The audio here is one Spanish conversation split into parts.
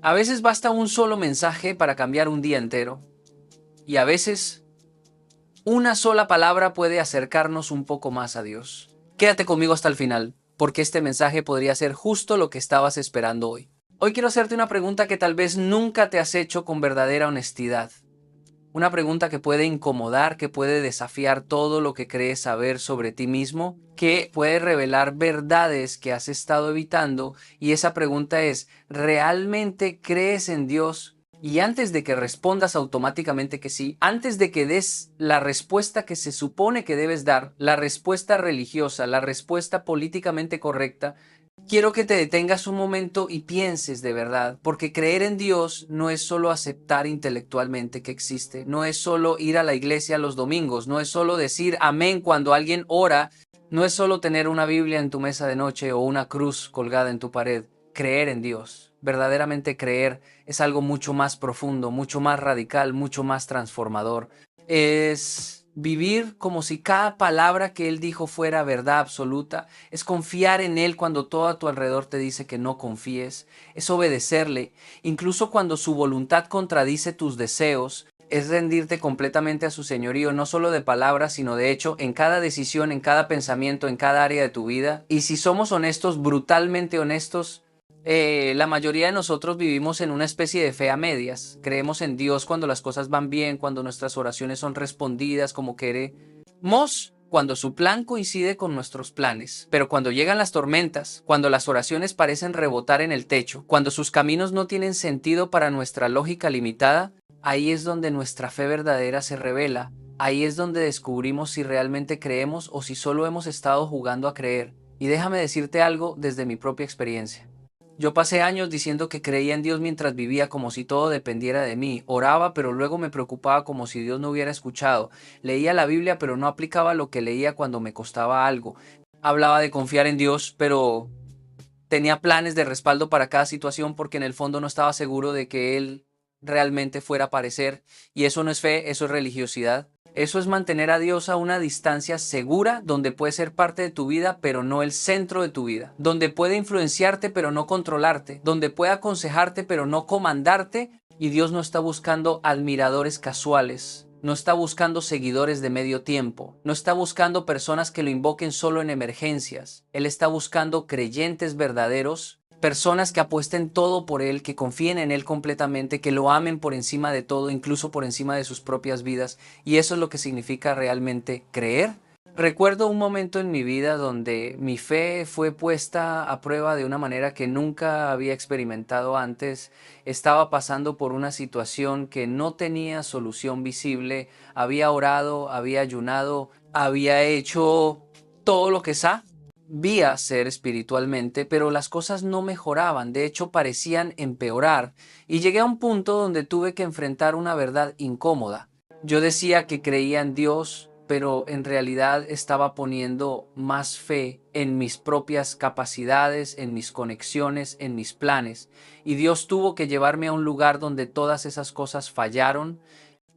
A veces basta un solo mensaje para cambiar un día entero. Y a veces una sola palabra puede acercarnos un poco más a Dios. Quédate conmigo hasta el final, porque este mensaje podría ser justo lo que estabas esperando hoy. Hoy quiero hacerte una pregunta que tal vez nunca te has hecho con verdadera honestidad. Una pregunta que puede incomodar, que puede desafiar todo lo que crees saber sobre ti mismo, que puede revelar verdades que has estado evitando. Y esa pregunta es, ¿realmente crees en Dios? Y antes de que respondas automáticamente que sí, antes de que des la respuesta que se supone que debes dar, la respuesta religiosa, la respuesta políticamente correcta, quiero que te detengas un momento y pienses de verdad, porque creer en Dios no es solo aceptar intelectualmente que existe, no es solo ir a la iglesia los domingos, no es solo decir amén cuando alguien ora, no es solo tener una Biblia en tu mesa de noche o una cruz colgada en tu pared. Creer en Dios, verdaderamente creer, es algo mucho más profundo, mucho más radical, mucho más transformador. Es vivir como si cada palabra que Él dijo fuera verdad absoluta, es confiar en Él cuando todo a tu alrededor te dice que no confíes, es obedecerle, incluso cuando su voluntad contradice tus deseos, es rendirte completamente a su señorío, no solo de palabras, sino de hecho, en cada decisión, en cada pensamiento, en cada área de tu vida. Y si somos honestos, brutalmente honestos, la mayoría de nosotros vivimos en una especie de fe a medias. Creemos en Dios cuando las cosas van bien, cuando nuestras oraciones son respondidas como queremos, cuando su plan coincide con nuestros planes. Pero cuando llegan las tormentas, cuando las oraciones parecen rebotar en el techo, cuando sus caminos no tienen sentido para nuestra lógica limitada, ahí es donde nuestra fe verdadera se revela. Ahí es donde descubrimos si realmente creemos o si solo hemos estado jugando a creer. Y déjame decirte algo desde mi propia experiencia. Yo pasé años diciendo que creía en Dios mientras vivía como si todo dependiera de mí. Oraba, pero luego me preocupaba como si Dios no hubiera escuchado. Leía la Biblia, pero no aplicaba lo que leía cuando me costaba algo. Hablaba de confiar en Dios, pero tenía planes de respaldo para cada situación porque en el fondo no estaba seguro de que Él realmente fuera a aparecer. Y eso no es fe, eso es religiosidad. Eso es mantener a Dios a una distancia segura donde puede ser parte de tu vida, pero no el centro de tu vida. Donde puede influenciarte, pero no controlarte. Donde puede aconsejarte, pero no comandarte. Y Dios no está buscando admiradores casuales. No está buscando seguidores de medio tiempo. No está buscando personas que lo invoquen solo en emergencias. Él está buscando creyentes verdaderos, personas que apuesten todo por Él, que confíen en Él completamente, que lo amen por encima de todo, incluso por encima de sus propias vidas. Y eso es lo que significa realmente creer. Recuerdo un momento en mi vida donde mi fe fue puesta a prueba de una manera que nunca había experimentado antes. Estaba pasando por una situación que no tenía solución visible. Había orado, había ayunado, había hecho todo lo que sabía hacer espiritualmente, pero las cosas no mejoraban, de hecho parecían empeorar. Y llegué a un punto donde tuve que enfrentar una verdad incómoda. Yo decía que creía en Dios, pero en realidad estaba poniendo más fe en mis propias capacidades, en mis conexiones, en mis planes. Y Dios tuvo que llevarme a un lugar donde todas esas cosas fallaron,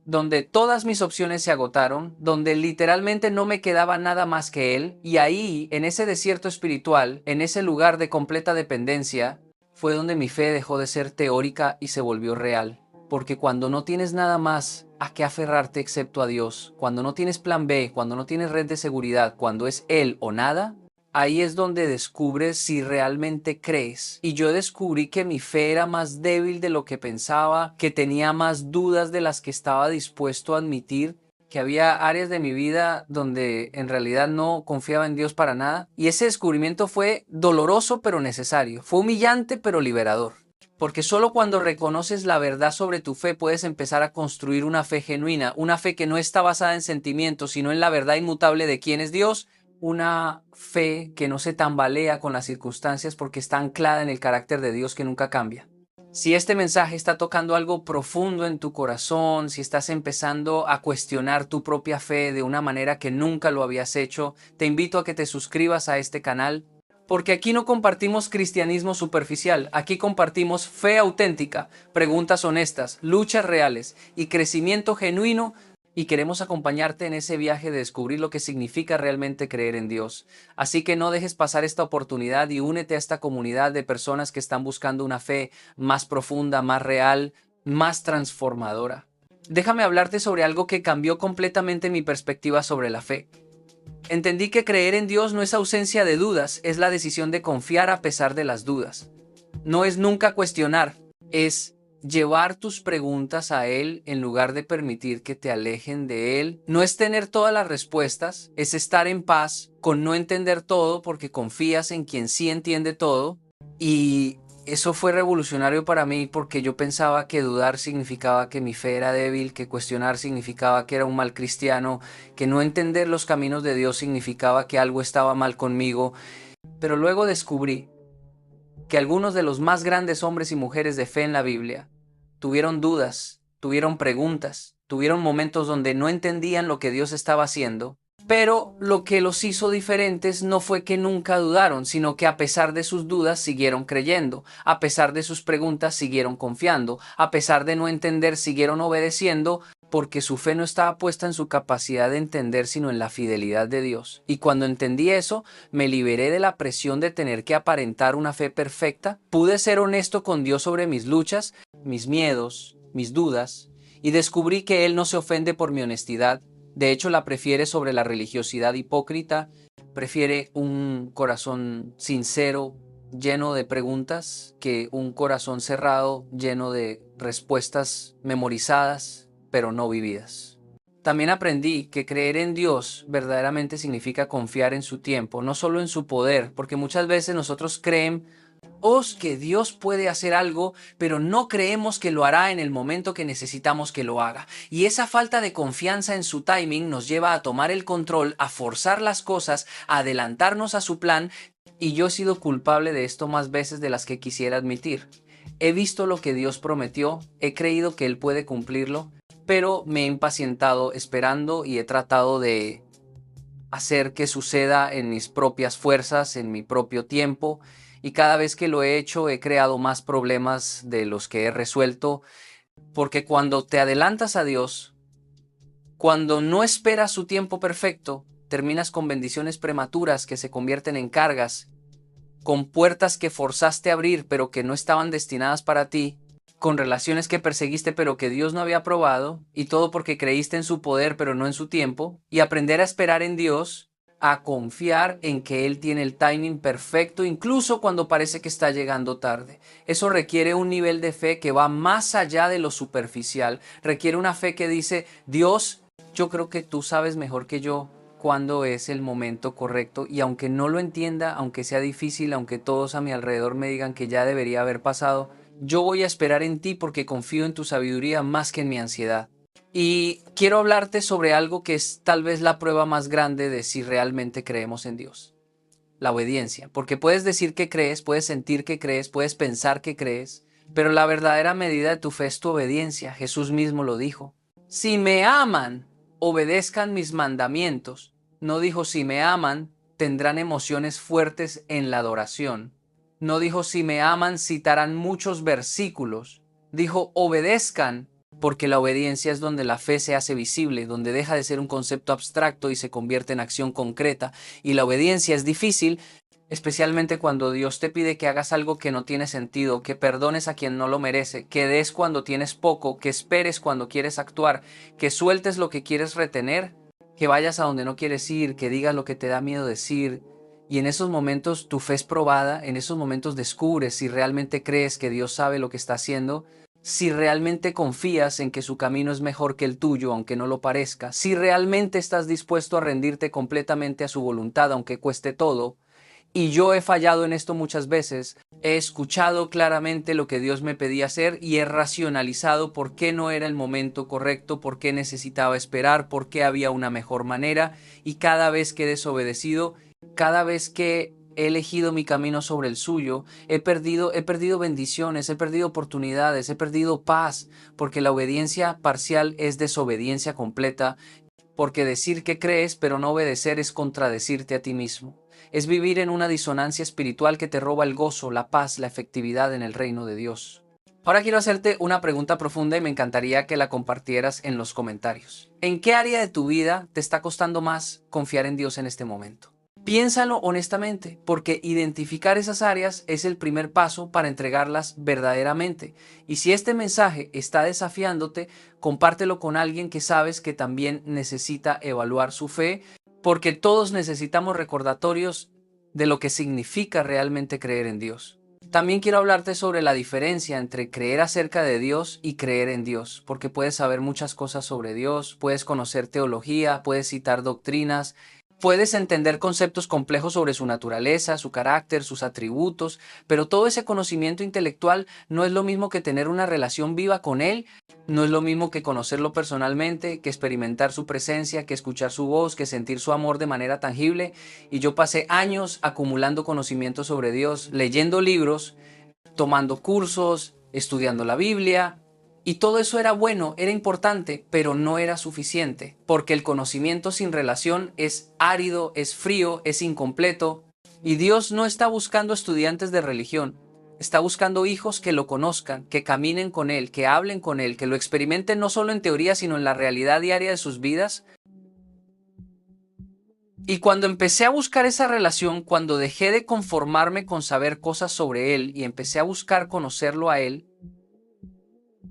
donde todas mis opciones se agotaron, donde literalmente no me quedaba nada más que Él. Y ahí, en ese desierto espiritual, en ese lugar de completa dependencia, fue donde mi fe dejó de ser teórica y se volvió real. Porque cuando no tienes nada más a qué aferrarte excepto a Dios, cuando no tienes plan B, cuando no tienes red de seguridad, cuando es Él o nada, ahí es donde descubres si realmente crees. Y yo descubrí que mi fe era más débil de lo que pensaba, que tenía más dudas de las que estaba dispuesto a admitir, que había áreas de mi vida donde en realidad no confiaba en Dios para nada. Y ese descubrimiento fue doloroso pero necesario. Fue humillante pero liberador. Porque solo cuando reconoces la verdad sobre tu fe puedes empezar a construir una fe genuina, una fe que no está basada en sentimientos, sino en la verdad inmutable de quién es Dios, una fe que no se tambalea con las circunstancias porque está anclada en el carácter de Dios que nunca cambia. Si este mensaje está tocando algo profundo en tu corazón, si estás empezando a cuestionar tu propia fe de una manera que nunca lo habías hecho, te invito a que te suscribas a este canal, porque aquí no compartimos cristianismo superficial, aquí compartimos fe auténtica, preguntas honestas, luchas reales y crecimiento genuino y queremos acompañarte en ese viaje de descubrir lo que significa realmente creer en Dios. Así que no dejes pasar esta oportunidad y únete a esta comunidad de personas que están buscando una fe más profunda, más real, más transformadora. Déjame hablarte sobre algo que cambió completamente mi perspectiva sobre la fe. Entendí que creer en Dios no es ausencia de dudas, es la decisión de confiar a pesar de las dudas. No es nunca cuestionar, es llevar tus preguntas a Él en lugar de permitir que te alejen de Él. No es tener todas las respuestas, es estar en paz con no entender todo porque confías en quien sí entiende todo. Y eso fue revolucionario para mí porque yo pensaba que dudar significaba que mi fe era débil, que cuestionar significaba que era un mal cristiano, que no entender los caminos de Dios significaba que algo estaba mal conmigo. Pero luego descubrí que algunos de los más grandes hombres y mujeres de fe en la Biblia tuvieron dudas, tuvieron preguntas, tuvieron momentos donde no entendían lo que Dios estaba haciendo, pero lo que los hizo diferentes no fue que nunca dudaron, sino que a pesar de sus dudas siguieron creyendo, a pesar de sus preguntas siguieron confiando, a pesar de no entender siguieron obedeciendo, porque su fe no estaba puesta en su capacidad de entender, sino en la fidelidad de Dios. Y cuando entendí eso, me liberé de la presión de tener que aparentar una fe perfecta, pude ser honesto con Dios sobre mis luchas, mis miedos, mis dudas, y descubrí que Él no se ofende por mi honestidad. De hecho, la prefiere sobre la religiosidad hipócrita, prefiere un corazón sincero, lleno de preguntas, que un corazón cerrado, lleno de respuestas memorizadas, pero no vividas. También aprendí que creer en Dios verdaderamente significa confiar en su tiempo, no solo en su poder, porque muchas veces nosotros creemos que Dios puede hacer algo, pero no creemos que lo hará en el momento que necesitamos que lo haga. Y esa falta de confianza en su timing nos lleva a tomar el control, a forzar las cosas, a adelantarnos a su plan, y yo he sido culpable de esto más veces de las que quisiera admitir. He visto lo que Dios prometió, he creído que Él puede cumplirlo, pero me he impacientado esperando y he tratado de hacer que suceda en mis propias fuerzas, en mi propio tiempo, y cada vez que lo he hecho he creado más problemas de los que he resuelto, porque cuando te adelantas a Dios, cuando no esperas su tiempo perfecto, terminas con bendiciones prematuras que se convierten en cargas, con puertas que forzaste a abrir pero que no estaban destinadas para ti, con relaciones que perseguiste pero que Dios no había aprobado, y todo porque creíste en su poder pero no en su tiempo, y aprender a esperar en Dios, a confiar en que Él tiene el timing perfecto incluso cuando parece que está llegando tarde. Eso requiere un nivel de fe que va más allá de lo superficial, requiere una fe que dice, Dios, yo creo que tú sabes mejor que yo cuándo es el momento correcto, y aunque no lo entienda, aunque sea difícil, aunque todos a mi alrededor me digan que ya debería haber pasado, yo voy a esperar en ti porque confío en tu sabiduría más que en mi ansiedad. Y quiero hablarte sobre algo que es tal vez la prueba más grande de si realmente creemos en Dios: la obediencia. Porque puedes decir que crees, puedes sentir que crees, puedes pensar que crees, pero la verdadera medida de tu fe es tu obediencia. Jesús mismo lo dijo. Si me aman, obedezcan mis mandamientos. No dijo si me aman, tendrán emociones fuertes en la adoración. No dijo si me aman, citarán muchos versículos. Dijo obedezcan, porque la obediencia es donde la fe se hace visible, donde deja de ser un concepto abstracto y se convierte en acción concreta. Y la obediencia es difícil, especialmente cuando Dios te pide que hagas algo que no tiene sentido, que perdones a quien no lo merece, que des cuando tienes poco, que esperes cuando quieres actuar, que sueltes lo que quieres retener, que vayas a donde no quieres ir, que digas lo que te da miedo decir. Y en esos momentos tu fe es probada, en esos momentos descubres si realmente crees que Dios sabe lo que está haciendo, si realmente confías en que su camino es mejor que el tuyo, aunque no lo parezca, si realmente estás dispuesto a rendirte completamente a su voluntad, aunque cueste todo. Y yo he fallado en esto muchas veces. He escuchado claramente lo que Dios me pedía hacer y he racionalizado por qué no era el momento correcto, por qué necesitaba esperar, por qué había una mejor manera. Y cada vez que he desobedecido, cada vez que he elegido mi camino sobre el suyo, he perdido bendiciones, he perdido oportunidades, he perdido paz, porque la obediencia parcial es desobediencia completa. Porque decir que crees pero no obedecer es contradecirte a ti mismo. Es vivir en una disonancia espiritual que te roba el gozo, la paz, la efectividad en el reino de Dios. Ahora quiero hacerte una pregunta profunda y me encantaría que la compartieras en los comentarios. ¿En qué área de tu vida te está costando más confiar en Dios en este momento? Piénsalo honestamente, porque identificar esas áreas es el primer paso para entregarlas verdaderamente. Y si este mensaje está desafiándote, compártelo con alguien que sabes que también necesita evaluar su fe, porque todos necesitamos recordatorios de lo que significa realmente creer en Dios. También quiero hablarte sobre la diferencia entre creer acerca de Dios y creer en Dios, porque puedes saber muchas cosas sobre Dios, puedes conocer teología, puedes citar doctrinas, puedes entender conceptos complejos sobre su naturaleza, su carácter, sus atributos, pero todo ese conocimiento intelectual no es lo mismo que tener una relación viva con Él, no es lo mismo que conocerlo personalmente, que experimentar su presencia, que escuchar su voz, que sentir su amor de manera tangible. Y yo pasé años acumulando conocimiento sobre Dios, leyendo libros, tomando cursos, estudiando la Biblia, y todo eso era bueno, era importante, pero no era suficiente, porque el conocimiento sin relación es árido, es frío, es incompleto, y Dios no está buscando estudiantes de religión, está buscando hijos que lo conozcan, que caminen con Él, que hablen con Él, que lo experimenten no solo en teoría, sino en la realidad diaria de sus vidas. Y cuando empecé a buscar esa relación, cuando dejé de conformarme con saber cosas sobre Él y empecé a buscar conocerlo a Él,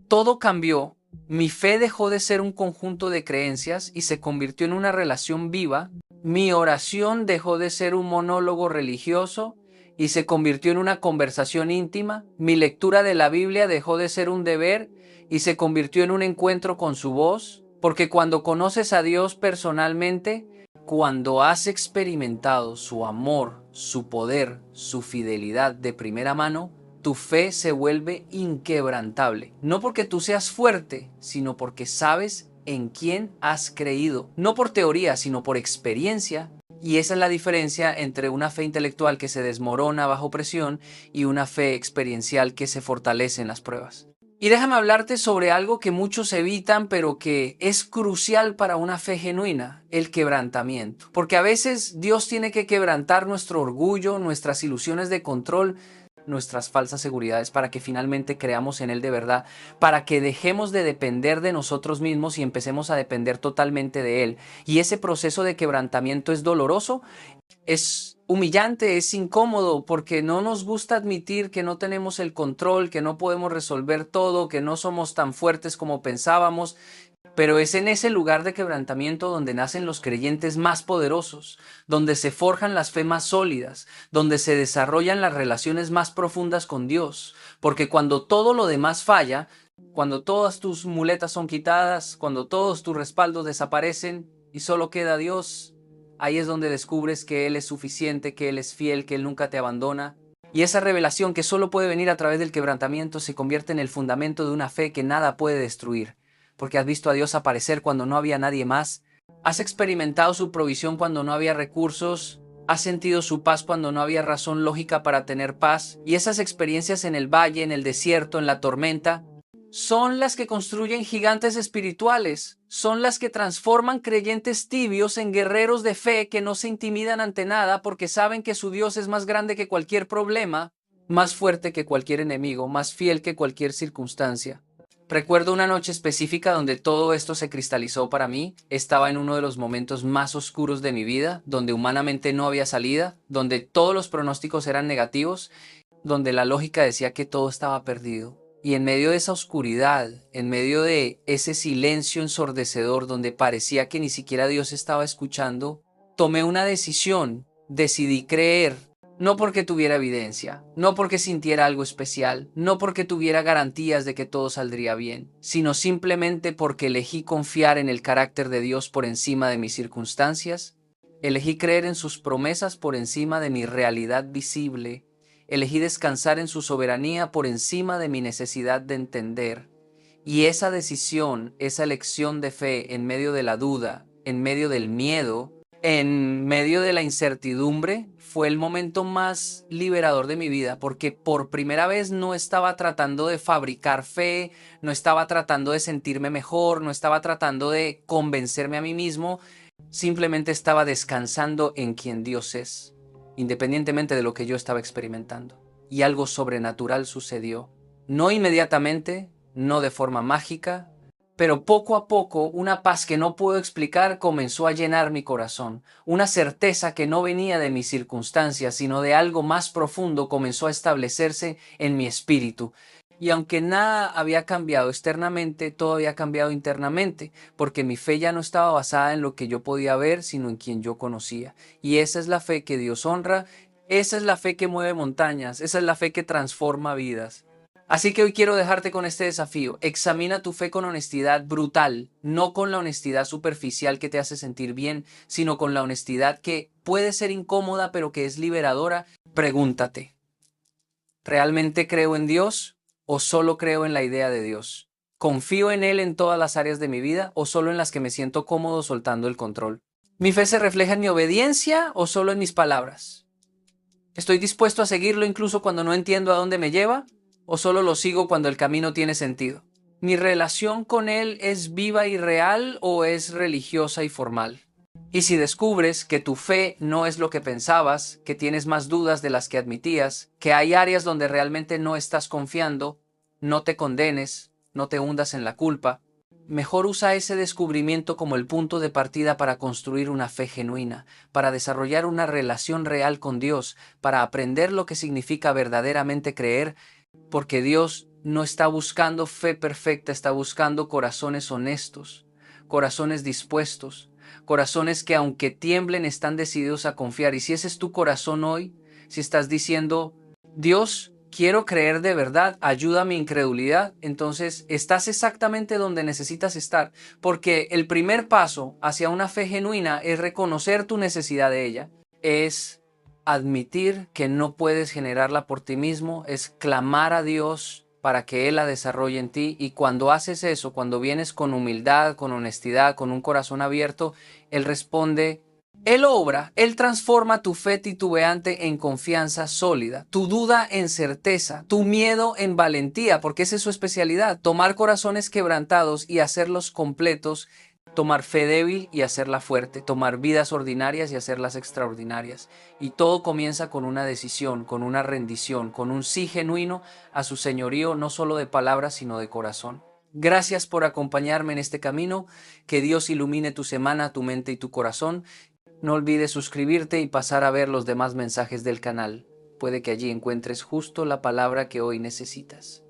todo cambió. Mi fe dejó de ser un conjunto de creencias y se convirtió en una relación viva. Mi oración dejó de ser un monólogo religioso y se convirtió en una conversación íntima. Mi lectura de la Biblia dejó de ser un deber y se convirtió en un encuentro con su voz. Porque cuando conoces a Dios personalmente, cuando has experimentado su amor, su poder, su fidelidad de primera mano, tu fe se vuelve inquebrantable. No porque tú seas fuerte, sino porque sabes en quién has creído. No por teoría, sino por experiencia. Y esa es la diferencia entre una fe intelectual que se desmorona bajo presión y una fe experiencial que se fortalece en las pruebas. Y déjame hablarte sobre algo que muchos evitan, pero que es crucial para una fe genuina, el quebrantamiento. Porque a veces Dios tiene que quebrantar nuestro orgullo, nuestras ilusiones de control, nuestras falsas seguridades para que finalmente creamos en Él de verdad, para que dejemos de depender de nosotros mismos y empecemos a depender totalmente de Él. Y ese proceso de quebrantamiento es doloroso, es humillante, es incómodo, porque no nos gusta admitir que no tenemos el control, que no podemos resolver todo, que no somos tan fuertes como pensábamos. Pero es en ese lugar de quebrantamiento donde nacen los creyentes más poderosos, donde se forjan las fe más sólidas, donde se desarrollan las relaciones más profundas con Dios. Porque cuando todo lo demás falla, cuando todas tus muletas son quitadas, cuando todos tus respaldos desaparecen y solo queda Dios, ahí es donde descubres que Él es suficiente, que Él es fiel, que Él nunca te abandona. Y esa revelación que solo puede venir a través del quebrantamiento se convierte en el fundamento de una fe que nada puede destruir. Porque has visto a Dios aparecer cuando no había nadie más, has experimentado su provisión cuando no había recursos, has sentido su paz cuando no había razón lógica para tener paz, y esas experiencias en el valle, en el desierto, en la tormenta, son las que construyen gigantes espirituales, son las que transforman creyentes tibios en guerreros de fe que no se intimidan ante nada porque saben que su Dios es más grande que cualquier problema, más fuerte que cualquier enemigo, más fiel que cualquier circunstancia. Recuerdo una noche específica donde todo esto se cristalizó para mí. Estaba en uno de los momentos más oscuros de mi vida, donde humanamente no había salida, donde todos los pronósticos eran negativos, donde la lógica decía que todo estaba perdido. Y en medio de esa oscuridad, en medio de ese silencio ensordecedor donde parecía que ni siquiera Dios estaba escuchando, tomé una decisión, decidí creer. No porque tuviera evidencia, no porque sintiera algo especial, no porque tuviera garantías de que todo saldría bien, sino simplemente porque elegí confiar en el carácter de Dios por encima de mis circunstancias, elegí creer en sus promesas por encima de mi realidad visible, elegí descansar en su soberanía por encima de mi necesidad de entender. Y esa decisión, esa elección de fe en medio de la duda, en medio del miedo, en medio de la incertidumbre, fue el momento más liberador de mi vida, porque por primera vez no estaba tratando de fabricar fe, no estaba tratando de sentirme mejor, no estaba tratando de convencerme a mí mismo, simplemente estaba descansando en quien Dios es, independientemente de lo que yo estaba experimentando. Y algo sobrenatural sucedió. No inmediatamente, no de forma mágica, pero poco a poco una paz que no puedo explicar comenzó a llenar mi corazón. Una certeza que no venía de mis circunstancias, sino de algo más profundo comenzó a establecerse en mi espíritu. Y aunque nada había cambiado externamente, todo había cambiado internamente, porque mi fe ya no estaba basada en lo que yo podía ver, sino en quien yo conocía. Y esa es la fe que Dios honra, esa es la fe que mueve montañas, esa es la fe que transforma vidas. Así que hoy quiero dejarte con este desafío. Examina tu fe con honestidad brutal, no con la honestidad superficial que te hace sentir bien, sino con la honestidad que puede ser incómoda pero que es liberadora. Pregúntate, ¿realmente creo en Dios o solo creo en la idea de Dios? ¿Confío en Él en todas las áreas de mi vida o solo en las que me siento cómodo soltando el control? ¿Mi fe se refleja en mi obediencia o solo en mis palabras? ¿Estoy dispuesto a seguirlo incluso cuando no entiendo a dónde me lleva? ¿O solo lo sigo cuando el camino tiene sentido? ¿Mi relación con él es viva y real o es religiosa y formal? Y si descubres que tu fe no es lo que pensabas, que tienes más dudas de las que admitías, que hay áreas donde realmente no estás confiando, no te condenes, no te hundas en la culpa. Mejor usa ese descubrimiento como el punto de partida para construir una fe genuina, para desarrollar una relación real con Dios, para aprender lo que significa verdaderamente creer, porque Dios no está buscando fe perfecta, está buscando corazones honestos, corazones dispuestos, corazones que aunque tiemblen están decididos a confiar. Y si ese es tu corazón hoy, si estás diciendo, Dios, quiero creer de verdad, ayuda a mi incredulidad, entonces estás exactamente donde necesitas estar, porque el primer paso hacia una fe genuina es reconocer tu necesidad de ella, es admitir que no puedes generarla por ti mismo, es clamar a Dios para que Él la desarrolle en ti, y cuando haces eso, cuando vienes con humildad, con honestidad, con un corazón abierto, Él responde. Él obra, Él transforma tu fe titubeante en confianza sólida, tu duda en certeza, tu miedo en valentía, porque esa es su especialidad, tomar corazones quebrantados y hacerlos completos, tomar fe débil y hacerla fuerte, tomar vidas ordinarias y hacerlas extraordinarias. Y todo comienza con una decisión, con una rendición, con un sí genuino a su señorío, no solo de palabras, sino de corazón. Gracias por acompañarme en este camino, que Dios ilumine tu semana, tu mente y tu corazón. No olvides suscribirte y pasar a ver los demás mensajes del canal. Puede que allí encuentres justo la palabra que hoy necesitas.